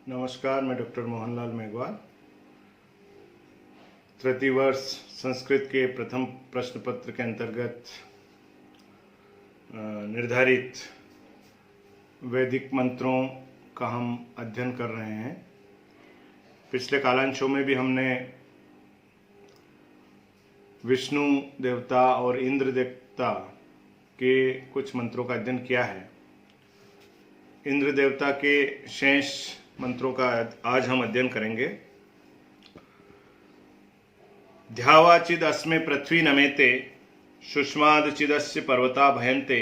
नमस्कार, मैं डॉक्टर मोहनलाल मेघवाल। तृतीय वर्ष संस्कृत के प्रथम प्रश्न पत्र के अंतर्गत निर्धारित वैदिक मंत्रों का हम अध्ययन कर रहे हैं। पिछले कालांशों में भी हमने विष्णु देवता और इंद्र देवता के कुछ मंत्रों का अध्ययन किया है। इंद्र देवता के शेष मंत्रों का आज हम अध्ययन करेंगे। ध्यावाचिद अस्मे पृथ्वी नमेते शुष्माद चिदस्य पर्वता भयन्ते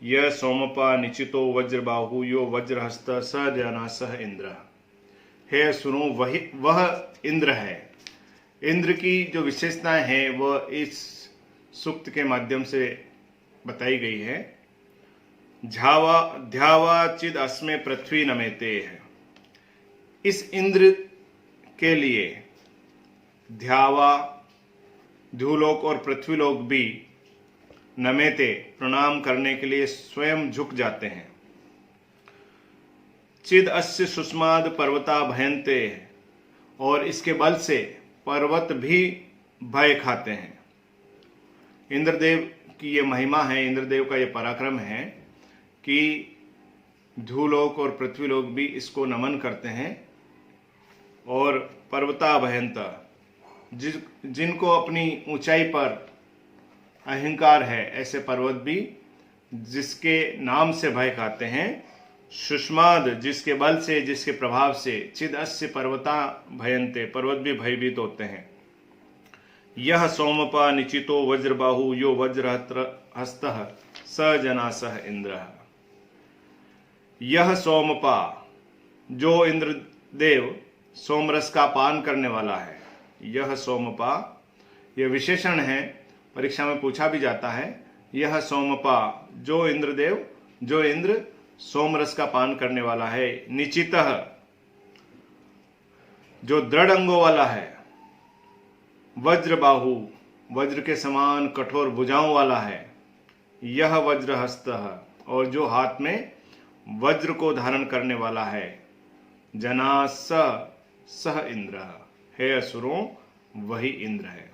य सोमपा निचितो वज्रबाहु यो वज्रहस्त स जना सह इंद्र। हे सुनो, वह इंद्र है। इंद्र की जो विशेषताएं हैं वह इस सूक्त के माध्यम से बताई गई है। ध्यावाचिद अस्मे पृथ्वी नमेते है। इस इंद्र के लिए ध्यावा, ध्युलोक और पृथ्वीलोक भी नमेते, प्रणाम करने के लिए स्वयं झुक जाते हैं। चिद अस्य सुष्माद पर्वता भयन्ते, और इसके बल से पर्वत भी भय खाते हैं। इंद्रदेव की ये महिमा है, इंद्रदेव का ये पराक्रम है कि ध्युलोक और पृथ्वीलोक भी इसको नमन करते हैं। और पर्वता भयंता, जिनको अपनी ऊंचाई पर अहंकार है, ऐसे पर्वत भी जिसके नाम से भय खाते हैं। सुष्माद, जिसके बल से, जिसके प्रभाव से, चिद अस्य पर्वता भयंते, पर्वत भी भयभीत होते हैं। यह सोमपा निचितो वज्रबाहु यो वज्रहस्तः स जना सह इंद्र। यह सोमपा, जो इंद्रदेव सोमरस का पान करने वाला है। यह सोमपा, यह विशेषण है, परीक्षा में पूछा भी जाता है। यह सोमपा, जो इंद्र सोमरस का पान करने वाला है। निचितः, जो दृढ़ अंगों वाला है। वज्रबाहु, वज्र के समान कठोर भुजाओं वाला है। यह वज्रहस्तः, और जो हाथ में वज्र को धारण करने वाला है। जना सह इंद्र, हे असुरों, वही इंद्र है।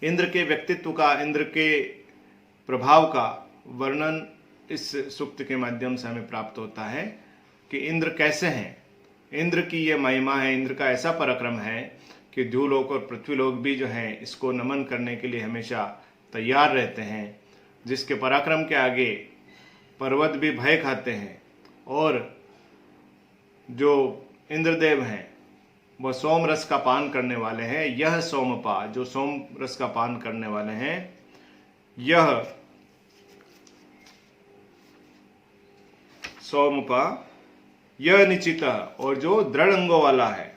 इंद्र के व्यक्तित्व का, इंद्र के प्रभाव का वर्णन इस सूक्त के माध्यम से हमें प्राप्त होता है कि इंद्र कैसे हैं। इंद्र की ये महिमा है, इंद्र का ऐसा पराक्रम है कि ध्युलोक और पृथ्वीलोक भी जो है इसको नमन करने के लिए हमेशा तैयार रहते हैं। जिसके पराक्रम के आगे पर्वत भी भय खाते हैं। और जो इंद्रदेव हैं वह सोम रस का पान करने वाले हैं। यह सोमपा, जो सोम रस का पान करने वाले हैं। यह सोमपा, यह निचित, और जो दृढ़ अंगों वाला है।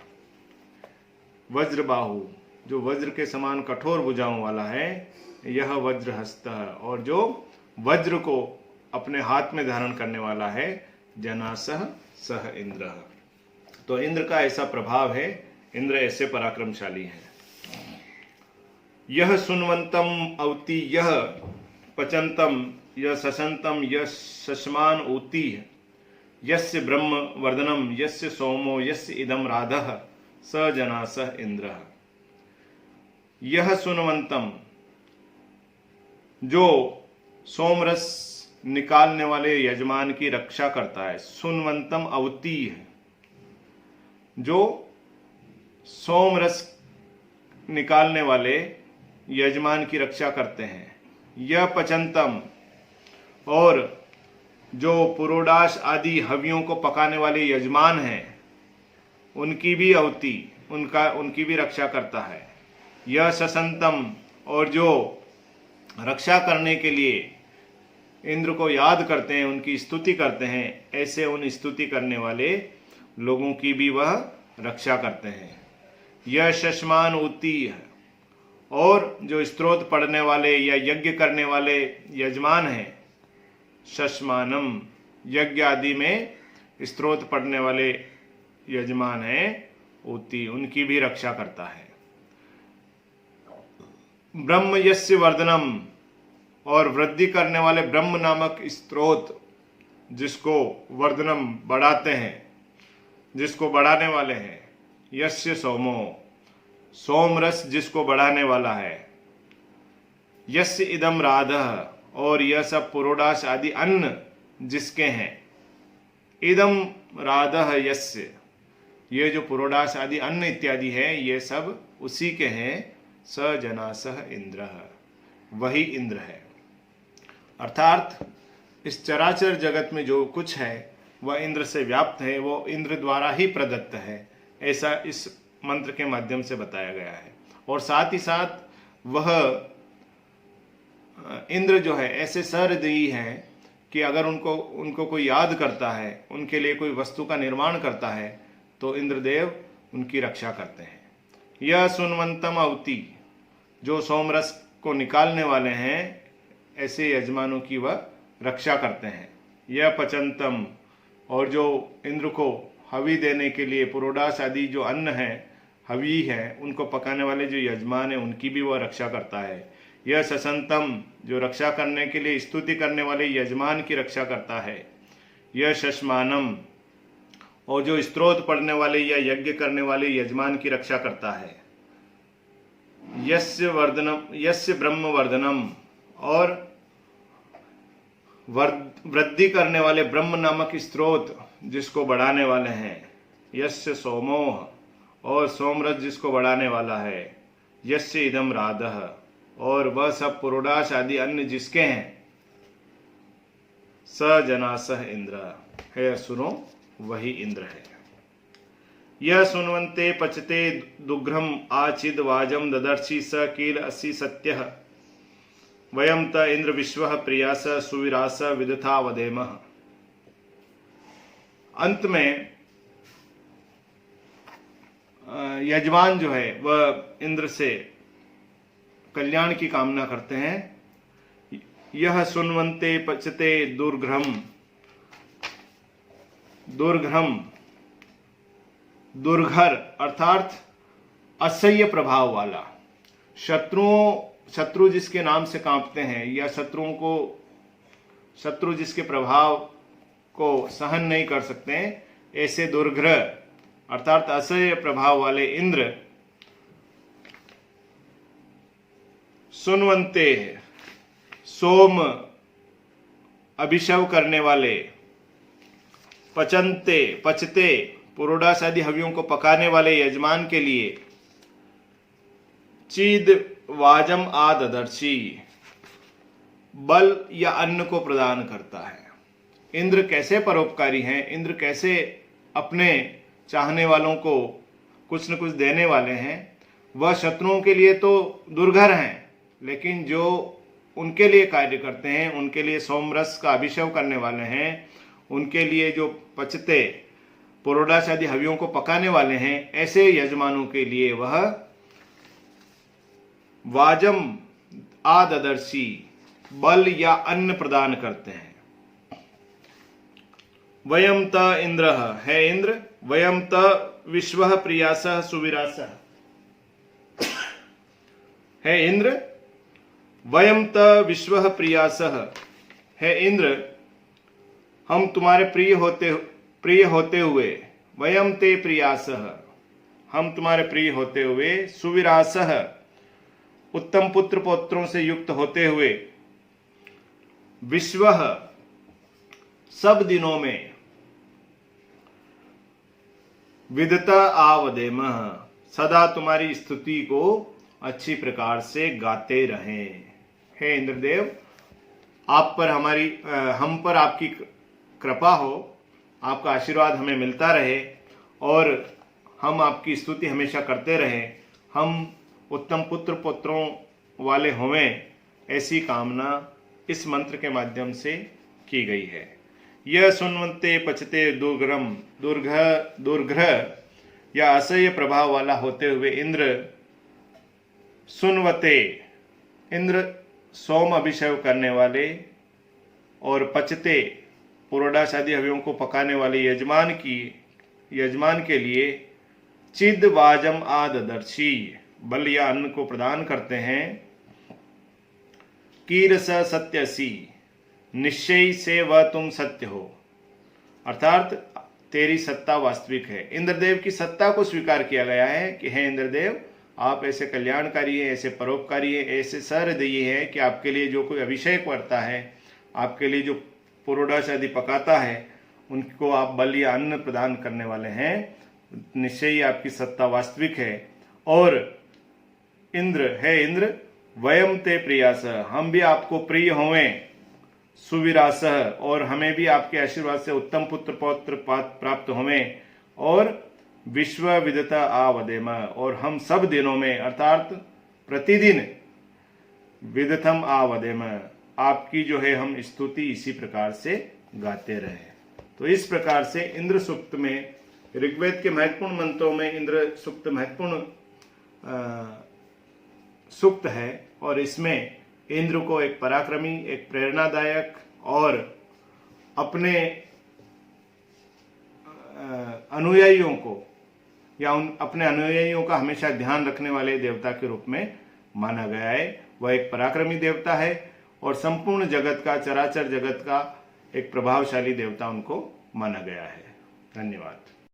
वज्रबाहु, जो वज्र के समान कठोर भुजाओं वाला है। यह वज्रहस्त, और जो वज्र को अपने हाथ में धारण करने वाला है। जनासह सह इंद्र। तो इंद्र का ऐसा प्रभाव है, इंद्र ऐसे पराक्रमशाली है। यह सुनवंतम अवति, यह पचंतम, यह ससंतम, यह शशमान ऊति, यस्य ब्रह्म वर्धनम, यस्य सोमो, यस्य इदम राधः स जना सह इंद्र। यह सुनवंतम, जो सोमरस निकालने वाले यजमान की रक्षा करता है। सुनवंतम अवति है, जो सोमरस निकालने वाले यजमान की रक्षा करते हैं। यह पचंतम, और जो पुरोडाश आदि हवियों को पकाने वाले यजमान हैं, उनकी भी अवति, उनकी भी रक्षा करता है। यह ससंतम, और जो रक्षा करने के लिए इंद्र को याद करते हैं, उनकी स्तुति करते हैं, ऐसे उन स्तुति करने वाले लोगों की भी वह रक्षा करते हैं। यह शशमान ऊती है, और जो स्तोत्र पढ़ने वाले या यज्ञ करने वाले यजमान हैं। शशमानम, यज्ञ आदि में स्तोत्र पढ़ने वाले यजमान हैं, ऊती, उनकी भी रक्षा करता है। ब्रह्म यस्य वर्धनम, और वृद्धि करने वाले ब्रह्म नामक स्त्रोत, जिसको वर्धनम बढ़ाते हैं। जिसको बढ़ाने वाले हैं, यस्य सोमो, सोमरस जिसको बढ़ाने वाला है, यस्य इदम राधः, और यह सब पुरोडाश आदि अन्न जिसके हैं, इदम राधः यस्य, ये जो पुरोडाश आदि अन्न इत्यादि है ये सब उसी के हैं, स जनासह इंद्र, वही इंद्र है। अर्थात इस चराचर जगत में जो कुछ है वह इंद्र से व्याप्त है, वो इंद्र द्वारा ही प्रदत्त है, ऐसा इस मंत्र के माध्यम से बताया गया है। और साथ ही साथ वह इंद्र जो है ऐसे सहृदयी हैं कि अगर उनको कोई याद करता है, उनके लिए कोई वस्तु का निर्माण करता है, तो इंद्रदेव उनकी रक्षा करते हैं। यह सुनवंतम अवति, जो सोमरस को निकालने वाले हैं, ऐसे यजमानों की वह रक्षा करते हैं। यह पचंतम, और जो इंद्र को हवि देने के लिए पुरोडाश आदि जो अन्न है, हवि है, उनको पकाने वाले जो यजमान है उनकी भी वह रक्षा करता है। यह ससंतम, जो रक्षा करने के लिए स्तुति करने वाले यजमान की रक्षा करता है। यह शशमानम, और जो स्तोत्र पढ़ने वाले या यज्ञ करने वाले यजमान की रक्षा करता है। यस्य वर्धनम, यस्य ब्रह्म वर्धनम, और वृद्धि करने वाले ब्रह्म नामक स्त्रोत जिसको बढ़ाने वाले हैं। यस्य सोमोह, और सोमरस जिसको बढ़ाने वाला है। यस्य इदम राधः, और वह सब पुरोडाश आदि अन्य जिसके हैं। स जनासह इंद्र, है सुनो वही इंद्र है। यह सुनवंते पचते दुग्रम आचिद वाजम ददर्शी स कील अस्सी सत्यः, वयम त इंद्र विश्व प्रियास सुविरास विदथा वदेम। अंत में यजमान जो है वह इंद्र से कल्याण की कामना करते हैं। यह सुनवंते पचते दुर्घ्रम, दुर्घर अर्थात असह्य प्रभाव वाला, शत्रु जिसके नाम से कांपते हैं, या शत्रु जिसके प्रभाव को सहन नहीं कर सकते हैं, ऐसे दुर्ग्रह अर्थात असह्य प्रभाव वाले इंद्र सुनवंते, सोम अभिषव करने वाले, पचते पुरोडाश आदि हवियों को पकाने वाले यजमान के लिए चीद वाजम आदर्शी, बल या अन्न को प्रदान करता है। इंद्र कैसे परोपकारी हैं, इंद्र कैसे अपने चाहने वालों को कुछ न कुछ देने वाले हैं। वह शत्रुओं के लिए तो दुर्घर हैं, लेकिन जो उनके लिए कार्य करते हैं, उनके लिए सोमरस का अभिषेक करने वाले हैं, उनके लिए जो पचते पुरोडाश आदि हवियों को पकाने वाले हैं, ऐसे यजमानों के लिए वह वाजम आदर्शी, बल या अन्न प्रदान करते हैं। वयम त इंद्र, है इंद्र, वयम त विश्व प्रियास सुविरास, है इंद्र, वयम त विश्व प्रियास, है इंद्र, हम तुम्हारे प्रिय होते हुए, वयम ते प्रियास, हम तुम्हारे प्रिय होते हुए, सुविरास, उत्तम पुत्र पौत्रों से युक्त होते हुए, विश्व सब दिनों में, विदता आवदेम, सदा तुम्हारी स्तुति को अच्छी प्रकार से गाते रहें। हे इंद्रदेव, आप पर हम पर आपकी कृपा हो, आपका आशीर्वाद हमें मिलता रहे और हम आपकी स्तुति हमेशा करते रहें। हम उत्तम पुत्र पुत्रों वाले होवें, ऐसी कामना इस मंत्र के माध्यम से की गई है। यह सुनवंते पचते दुर्ग्रह या असह्य प्रभाव वाला होते हुए इंद्र, सुनवते इंद्र सोम अभिषेक करने वाले, और पचते पुरोडाश आदि हवियों को पकाने वाले यजमान के लिए चिद वाजम आदर्शी, बल या अन्न को प्रदान करते हैं। कीरस सत्यसी, निश्चय से वह तुम सत्य हो, अर्थात तेरी सत्ता वास्तविक है। इंद्रदेव की सत्ता को स्वीकार किया गया है कि हे इंद्रदेव, आप ऐसे कल्याणकारी है, ऐसे परोपकारी है, ऐसे सहृदयी है कि आपके लिए जो कोई अभिषेक करता है, आपके लिए जो पुरोडाश आदि पकाता है, उनको आप बल या अन्न प्रदान करने वाले हैं। निश्चय ही आपकी सत्ता वास्तविक है। और इंद्र, है इंद्र, वयम ते प्रियास, हम भी आपको प्रिय होवें, सुविरास, और हमें भी आपके आशीर्वाद से उत्तम पुत्र पौत्र प्राप्त होवें, और विश्व विदता आवदेम, और हम सब दिनों में अर्थात प्रतिदिन विदतम आवदेम, आपकी जो है हम स्तुति इसी प्रकार से गाते रहे। तो इस प्रकार से इंद्र सूक्त में, ऋग्वेद के महत्वपूर्ण मंत्रों में इंद्र सूक्त महत्वपूर्ण सूक्त है, और इसमें इंद्र को एक पराक्रमी, एक प्रेरणादायक और अपने अनुयायियों को या अपने अनुयायियों का हमेशा ध्यान रखने वाले देवता के रूप में माना गया है। वह एक पराक्रमी देवता है और संपूर्ण जगत का, चराचर जगत का एक प्रभावशाली देवता उनको माना गया है। धन्यवाद।